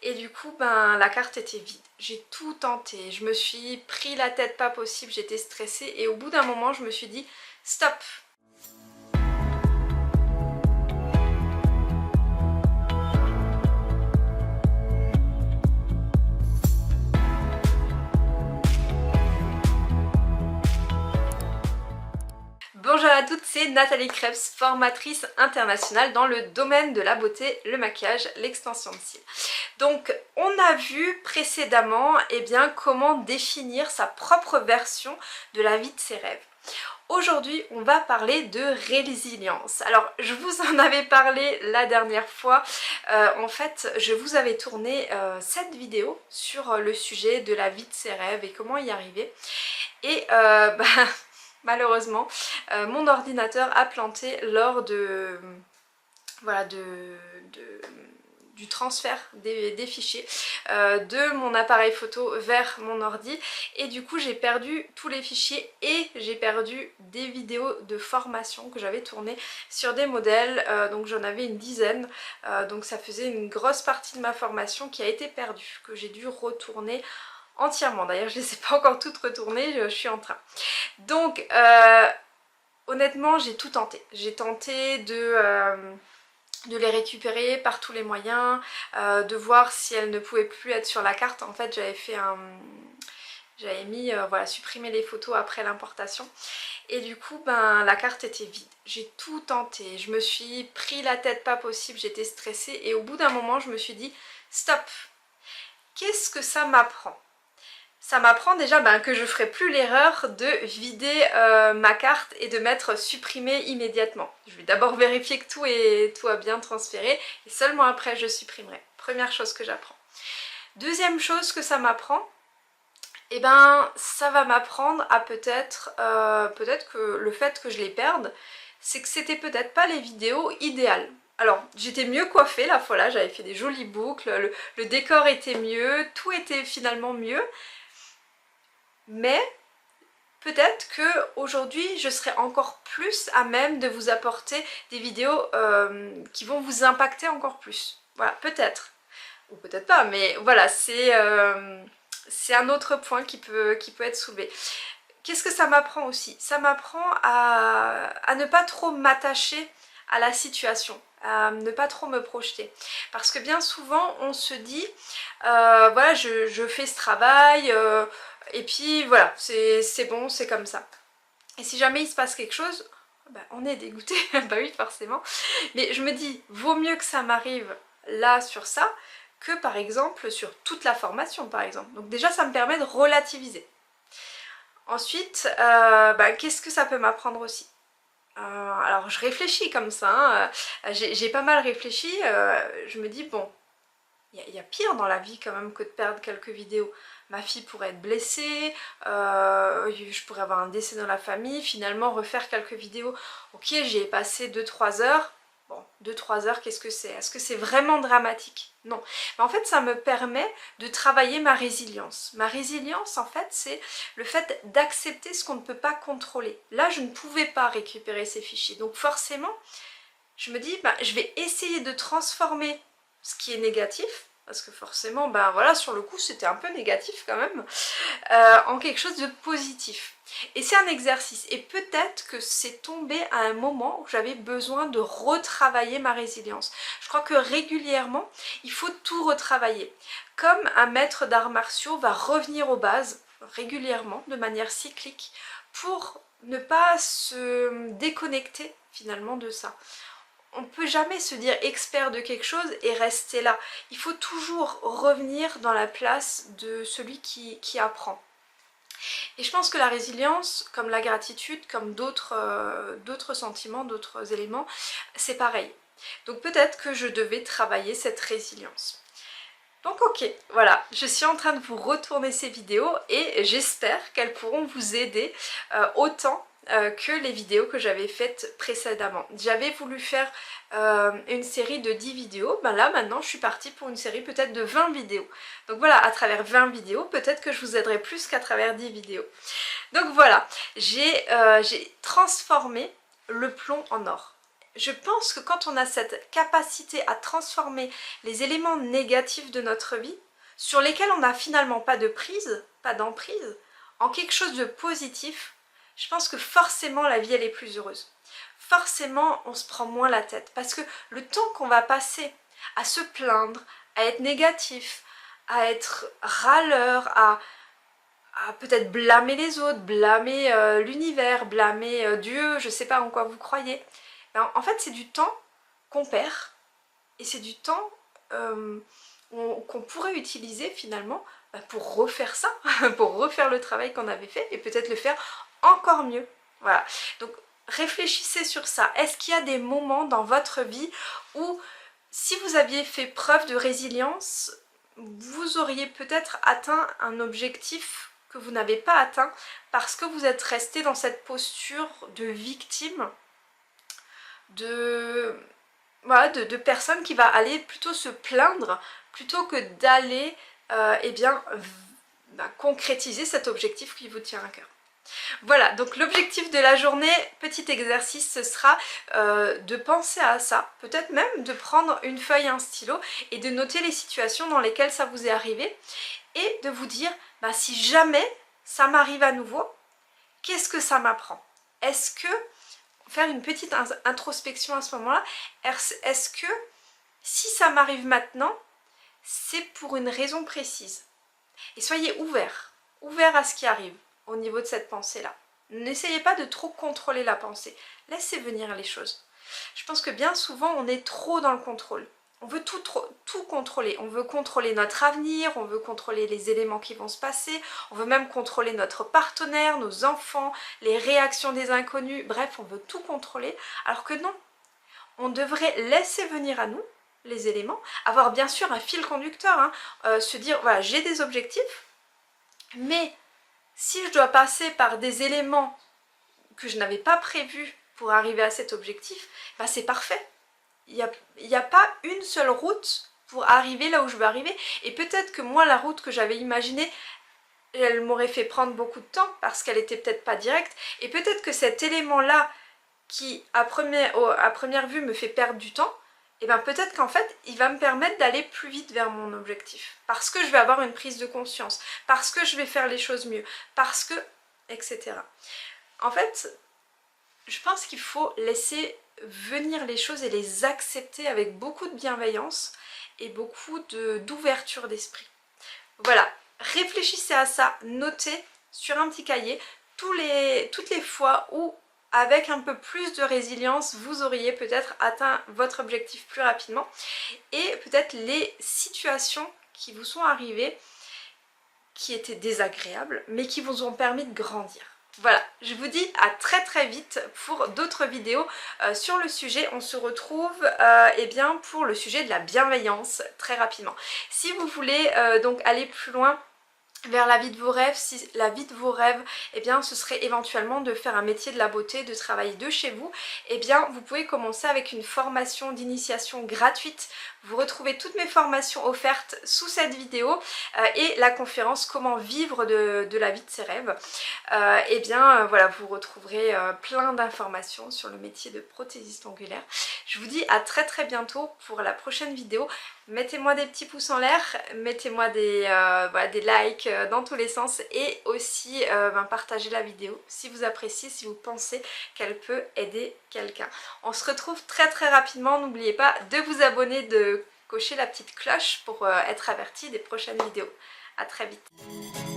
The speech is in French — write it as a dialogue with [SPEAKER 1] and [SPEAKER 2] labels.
[SPEAKER 1] et du coup ben la carte était vide. J'ai tout tenté, je me suis pris la tête pas possible, j'étais stressée et au bout d'un moment je me suis dit stop. Bonjour à toutes, c'est Nathalie Krebs, formatrice internationale dans le domaine de la beauté, le maquillage, l'extension de cils. Donc on a vu précédemment comment définir sa propre version de la vie de ses rêves. Aujourd'hui, on va parler de résilience. Alors, je vous en avais parlé la dernière fois. En fait, je vous avais tourné cette vidéo sur le sujet de la vie de ses rêves et comment y arriver. Et malheureusement, mon ordinateur a planté lors de... voilà, du transfert des fichiers de mon appareil photo vers mon ordi et du coup j'ai perdu tous les fichiers et j'ai perdu des vidéos de formation que j'avais tournées sur des modèles, donc j'en avais une dizaine, donc ça faisait une grosse partie de ma formation qui a été perdue, que j'ai dû retourner entièrement. D'ailleurs je ne les ai pas encore toutes retournées, je suis en train. Donc honnêtement j'ai tout tenté. J'ai tenté de les récupérer par tous les moyens, de voir si elles ne pouvaient plus être sur la carte. En fait j'avais mis voilà, supprimer les photos après l'importation et du coup la carte était vide. J'ai tout tenté, je me suis pris la tête pas possible, j'étais stressée et au bout d'un moment je me suis dit stop, qu'est-ce que ça m'apprend? Ça m'apprend déjà que je ne ferai plus l'erreur de vider ma carte et de mettre supprimer immédiatement. Je vais d'abord vérifier que tout a bien transféré et seulement après je supprimerai. Première chose que j'apprends. Deuxième chose que ça m'apprend, ça va m'apprendre à peut-être que le fait que je les perde, c'est que c'était peut-être pas les vidéos idéales. Alors j'étais mieux coiffée la fois là, j'avais fait des jolies boucles, le décor était mieux, tout était finalement mieux. Mais peut-être qu'aujourd'hui je serai encore plus à même de vous apporter des vidéos qui vont vous impacter encore plus. Voilà, peut-être. Ou peut-être pas, mais voilà, c'est un autre point qui peut être soulevé. Qu'est-ce que ça m'apprend aussi? Ça m'apprend à ne pas trop m'attacher à la situation, à ne pas trop me projeter. Parce que bien souvent on se dit, voilà, je fais ce travail, et puis voilà, c'est bon, c'est comme ça. Et si jamais il se passe quelque chose, on est dégoûté, bah oui forcément. Mais je me dis, vaut mieux que ça m'arrive là sur ça, que par exemple sur toute la formation par exemple. Donc déjà ça me permet de relativiser. Ensuite, qu'est-ce que ça peut m'apprendre aussi? Alors je réfléchis comme ça, hein, j'ai pas mal réfléchi, je me dis bon, il y a pire dans la vie quand même que de perdre quelques vidéos. Ma fille pourrait être blessée, je pourrais avoir un décès dans la famille, finalement refaire quelques vidéos. Ok, j'y ai passé 2-3 heures. Bon, 2-3 heures, qu'est-ce que c'est? Est-ce que c'est vraiment dramatique? Non. Mais en fait, ça me permet de travailler ma résilience. Ma résilience, en fait, c'est le fait d'accepter ce qu'on ne peut pas contrôler. Là, je ne pouvais pas récupérer ces fichiers. Donc forcément, je me dis, je vais essayer de transformer ce qui est négatif, parce que forcément, voilà, sur le coup, c'était un peu négatif quand même, en quelque chose de positif. Et c'est un exercice. Et peut-être que c'est tombé à un moment où j'avais besoin de retravailler ma résilience. Je crois que régulièrement, il faut tout retravailler. Comme un maître d'arts martiaux va revenir aux bases régulièrement, de manière cyclique, pour ne pas se déconnecter finalement de ça. On ne peut jamais se dire expert de quelque chose et rester là. Il faut toujours revenir dans la place de celui qui apprend. Et je pense que la résilience, comme la gratitude, comme d'autres sentiments, d'autres éléments, c'est pareil. Donc peut-être que je devais travailler cette résilience. Donc ok, voilà, je suis en train de vous retourner ces vidéos et j'espère qu'elles pourront vous aider autant que les vidéos que j'avais faites précédemment. J'avais voulu faire une série de 10 vidéos, là maintenant je suis partie pour une série peut-être de 20 vidéos. Donc voilà, à travers 20 vidéos, peut-être que je vous aiderai plus qu'à travers 10 vidéos. Donc voilà, j'ai transformé le plomb en or. je pense que quand on a cette capacité à transformer les éléments négatifs de notre vie, sur lesquels on n'a finalement pas de prise, pas d'emprise, en quelque chose de positif, je pense que forcément la vie elle est plus heureuse. Forcément on se prend moins la tête parce que le temps qu'on va passer à se plaindre, à être négatif, à être râleur, à peut-être blâmer les autres, blâmer l'univers, blâmer Dieu, je sais pas en quoi vous croyez. Ben, en fait c'est du temps qu'on perd et c'est du temps qu'on pourrait utiliser finalement pour refaire ça, pour refaire le travail qu'on avait fait et peut-être le faire encore mieux. Voilà, donc réfléchissez sur ça. Est-ce qu'il y a des moments dans votre vie où si vous aviez fait preuve de résilience, vous auriez peut-être atteint un objectif que vous n'avez pas atteint parce que vous êtes resté dans cette posture de victime, voilà, de personne qui va aller plutôt se plaindre plutôt que d'aller concrétiser cet objectif qui vous tient à cœur. Voilà, donc l'objectif de la journée, petit exercice, ce sera de penser à ça, peut-être même de prendre une feuille et un stylo et de noter les situations dans lesquelles ça vous est arrivé et de vous dire, si jamais ça m'arrive à nouveau, qu'est-ce que ça m'apprend? Est-ce que, faire une petite introspection à ce moment-là, est-ce que si ça m'arrive maintenant, c'est pour une raison précise? Et soyez ouverts à ce qui arrive au niveau de cette pensée-là. N'essayez pas de trop contrôler la pensée, laissez venir les choses. Je pense que bien souvent on est trop dans le contrôle. On veut tout contrôler, on veut contrôler notre avenir, on veut contrôler les éléments qui vont se passer, on veut même contrôler notre partenaire, nos enfants, les réactions des inconnus, bref, on veut tout contrôler, alors que non, on devrait laisser venir à nous les éléments, avoir bien sûr un fil conducteur, se dire, voilà, j'ai des objectifs, mais si je dois passer par des éléments que je n'avais pas prévus pour arriver à cet objectif, c'est parfait. Il n'y a pas une seule route pour arriver là où je veux arriver. Et peut-être que moi, la route que j'avais imaginée, elle m'aurait fait prendre beaucoup de temps parce qu'elle était peut-être pas directe. Et peut-être que cet élément-là, qui à première vue me fait perdre du temps, et peut-être qu'en fait, il va me permettre d'aller plus vite vers mon objectif. Parce que je vais avoir une prise de conscience, parce que je vais faire les choses mieux, parce que... etc. En fait, je pense qu'il faut laisser venir les choses et les accepter avec beaucoup de bienveillance et beaucoup d'ouverture d'esprit. Voilà, réfléchissez à ça, notez sur un petit cahier toutes les fois où, avec un peu plus de résilience, vous auriez peut-être atteint votre objectif plus rapidement et peut-être les situations qui vous sont arrivées qui étaient désagréables mais qui vous ont permis de grandir. Voilà, je vous dis à très vite pour d'autres vidéos sur le sujet. On se retrouve pour le sujet de la bienveillance très rapidement. Si vous voulez donc aller plus loin vers la vie de vos rêves, si la vie de vos rêves, ce serait éventuellement de faire un métier de la beauté, de travailler de chez vous, vous pouvez commencer avec une formation d'initiation gratuite. Vous retrouvez toutes mes formations offertes sous cette vidéo et la conférence Comment vivre de la vie de ses rêves. Voilà, vous retrouverez plein d'informations sur le métier de prothésiste ongulaire. Je vous dis à très bientôt pour la prochaine vidéo. Mettez-moi des petits pouces en l'air, mettez-moi des likes dans tous les sens et aussi partagez la vidéo si vous appréciez, si vous pensez qu'elle peut aider quelqu'un. On se retrouve très rapidement, n'oubliez pas de vous abonner, de cocher la petite cloche pour être averti des prochaines vidéos. À très vite.